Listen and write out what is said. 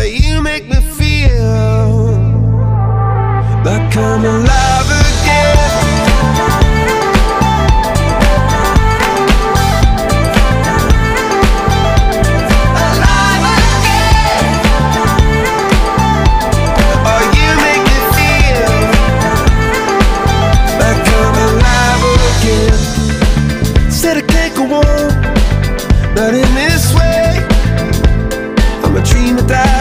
You make me feel like I'm alive again. Alive again. Oh, you make me feel like I'm alive again. Said I can't go on, not in this way. I'm a dream that